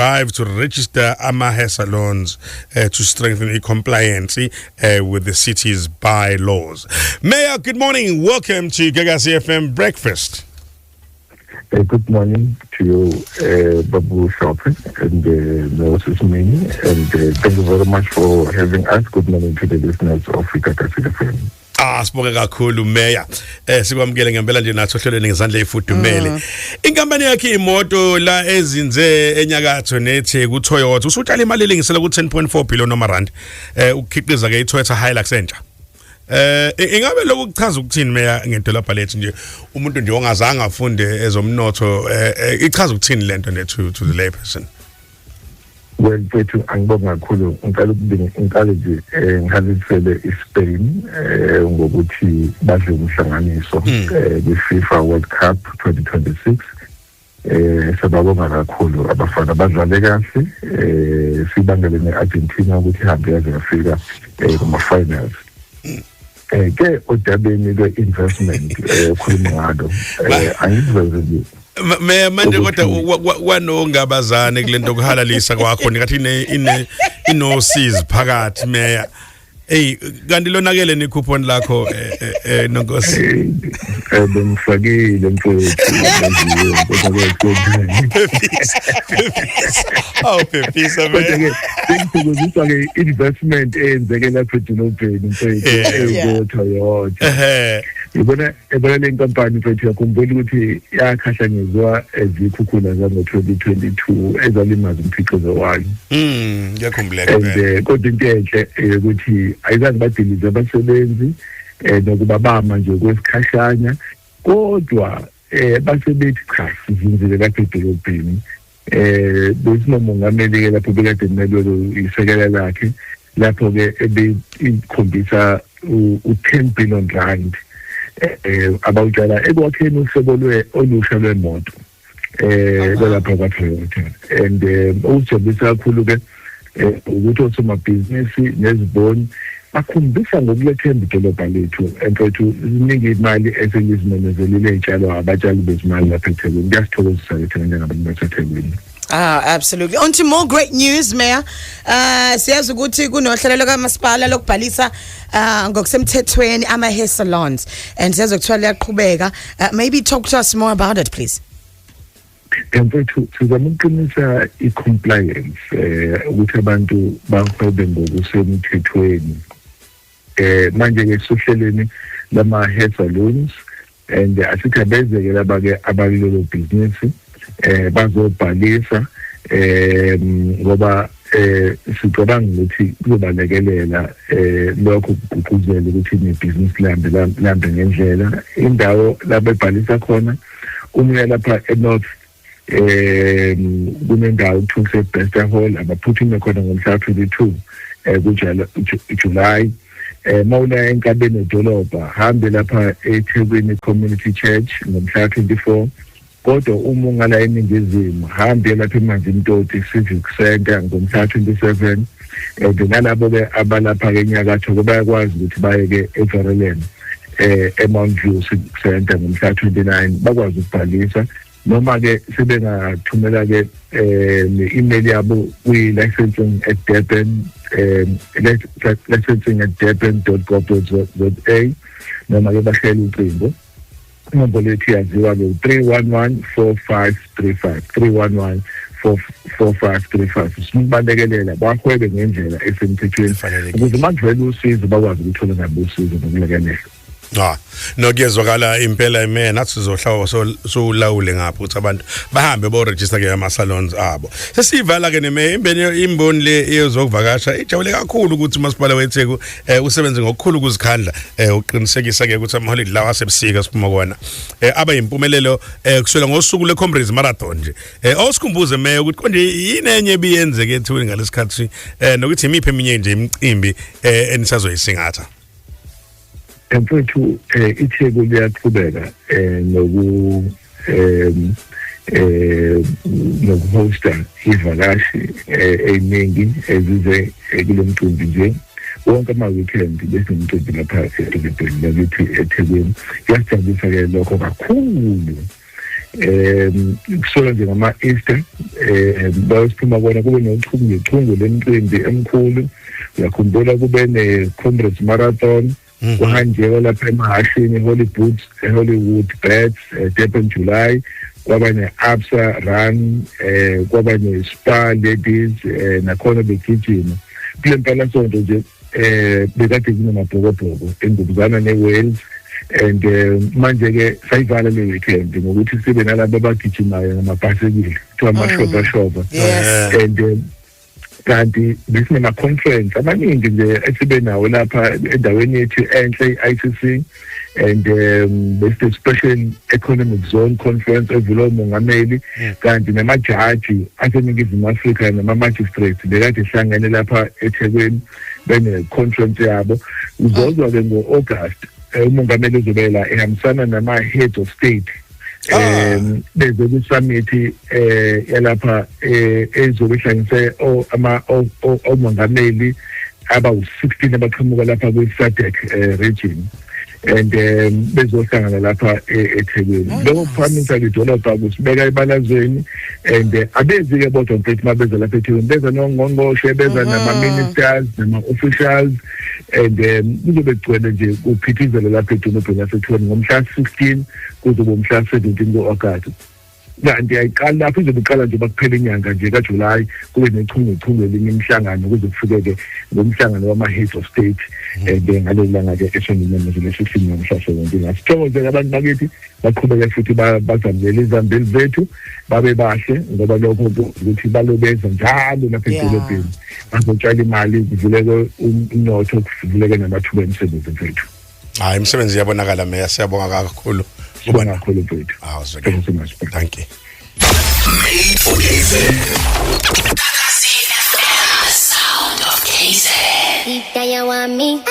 drive to register hair salons to strengthen compliance with the city's bylaws. Mayor, good morning. Welcome to Gagasi FM Breakfast. Good morning to you, Babu Shopping and Moses Mini, and thank you very much for having us. Good morning to the listeners of Gagasi FM. Sibonge kakhulu Mayor. Sikwamukele ngempela nje nathi ohlelweni ngezandla efudumele. Inkampani yakhe imoto la ezinze enyakatho nethi ku Toyota usutshala imali elingisela ku 10.4 billion rand ukukhiqiza ke iToyota Hilux entsha. Ingabe lokho kuchaza ukuthini Mayor ngedolobha lethu nje umuntu nje ongazange afunde ezomnotho ichaza ukuthini lento nethu to the lay person? Well, bethu angibonga kakhulu ngicela nje ngihalisele iSpain ngokuthi badle umhlanganiso kwiFIFA World Cup 2026 sababonga kakhulu abafana badlale kahle sibangele neArgentina ukuthi ihambe yaze yafika kuma finals ke odabeni lwe-investment khuluma ngalo angizweze nje manje kodwa kwanongabazane kulento kuhalalisa kwakho ngathi inosize phakathi Mayor kanti lonakele necoupon lakho nonkosi bengifakile mfowethu Pepisa Mayor ngikuzisa ke investment eyenzeke lapha edolobheni mfowethu Toyota ibona le nkampani mfowethu yakhumbula ukuthi yakhahlanyezwa ezikhukhula zango-2022 ezalimaza umkhiqizo wayo ngiyakhumbuleka and kodwa into enhle ukuthi ayizange badilize abasebenzi nokuba bama nje kwesikhashanya kodwa basebethi cha sizinzile lapha edolobheni besinomongameli ke lapho bekade kumele isekela lakhe lapho ke ebekhombisa u10 billion rand abawutshala ekwakheni uhlobo olusha lwemoto kwelapha kwaToyota and ukujabulisa kakhulu ke ukuthi osomabhizinisi neziboni bakhombisa ngokulethemba idolobha lethu emfethu ziningi imali eselizimenezelile iy'tshalo abatshali bezimali lapha eThekwini kuyasithokozisa ke thina njengabantu baseThekwini. Absolutely. On to more great news, Mayor. Siyazi ukuthi kunohlelo likamasipala lokubhalisa ngokusemthethweni hair salons and siyazi ukuthiwa liyaqhubeka. Maybe talk to us more about it, please. Mfethu sizama ukuqinisa i-compliance ukuthi abantu bahwebe ngokusemthethweni. Manje ke sohlelweni hair salons and asikhabezeke laba-ke abalilelo bhizinisi bazobhalisa ngoba sicabanga ukuthi kuzobalekelela lokho kugqugquzela ukuthi nebhizinisi lambe ngendlela indawo lapho ebhalisa khona umuya lapha eNorth kunendawo kuthiwa Bester Hall abaphuthume khona ngomhla 22 kuJuly mawula enkabeni edolobha hambe lapha eThekwini Community Church ngomhla 24 kodwa uma ungala eningizimu hambe lapha eManzini Toti Civic Center ngomhla 27 nalabo ke abalapha ke enyakatho bayakwazi ukuthi baye ke eVerulam eMount View Civic Center ngomhla 29 bakwazi ukubhalisa noma ke sebengathumela ke ne-email yabo kwi-licensing@durban licensing@durban.gov.za noma ke bahlele ucingo inombolo lethu yaziwa ke 3114535 3114535 simubalekelela bahwebe ngendlela esemthethweni ukuze makuvele usizo bakwazi ukuthola nabo usizo nokulekelela. Nokuyezwakala impela Mayor nathi sizohlawa solawule ngapha ukuthi abantu bahambe bo register ke ama salons abo. Sesivala ke neMayor imboni le eyozokuvakasha ijabule kakhulu ukuthi umasipala weTheku usebenze ngokukhulu ukuzikhandla uqinisekisa ke ukuthi amaholiday lawa asebusika siphuma kona aba impumelelo kuswela ngosuku leComrades Marathon nje. Awusikhumbuze Mayor ukuthi konje yini enye ebiyenzeke eThekwini ngalesikhathi nokuthi imiphi eminye nje imicimbi enisazoyisingatha. Mfethu iTheku liyaqhubeka nokuhosta ivakashi eningi ezize kule mcimbi nje wonke ama-weekend bese imicimbi lapha edolobheni lakithi eThekwini. Kuyasijabulisa ke lokho kakhulu kusola nje ngama Easter bayosiphuma kona kube nochungechunge lemicimbi emkhulu. Uyakhumbula kube ne-Comrades Marathon kuhanjelwa lapha emahashini Hollywood Bets Durban July, kwaba ne-Absa Run, kwaba ne-Spa Ladies nakhona begijima. Kule mpelasonto nje bekade kunemabhokobhoko engubuzana ne-Wales, and manje ke sayivala le weekend ngokuthi sibe nalabo abagijimayo ngamabhasikili kuthiwa ama-shoba and kanti besinema conference amaningi nje esibe nawo lapha endaweni yethu enhle i-ICC, and bese special economic zone conference evulwa umongameli, kanti namajaji aseningizimu Afrika nama-magistrates bekade hlangene lapha eThekwini bene conference yabo. Uzozwa ke ngo-August umongameli uzobela ehambisana nama-heads of state beze ku-summit yalapha ezobe ihlanganise omongameli abawu-16 abaqhamuka lapha kwi-SADC region, and bezohlangana lapha eThekwini. Lokho kuphakamisa lidolobha kusibeka ebalazweni, and abezi-ke bodwa mfethu uma beza lapha eThekwini, beza nongqongqoshe, beza nama-ministers nama-officials, and kuzobe kugcwele nje kuphithizele lapha edolobheni laseThekwini ngomhla 16 kuzobe umhla 17 ku-August. Kanti ayiqala lapho izobe iqala nje bakuphela inyanga nje kaJuly kube nechungechunge elinye imihlangano kuze kufike-ke ngomhlangano wama-heads of state ngaleli langa-ke esonimemezele 16 ngomhla 17. Asithokoze abantu bakithi baqhubeke futhi bazamukele izambeli zethu babe bahle, ngoba lokho ukuthi balobeza njalo lapha edolobheni bazotshala imali kuvuleke umnotho, kuvuleke namathuba emisebenzi mfethu. Hayi, imisebenzi iyabonakala Meya, siyabonga kakhulu. Kakhulu mfethu. Thank you. Made for KZN. Sound of KZN. If you want me.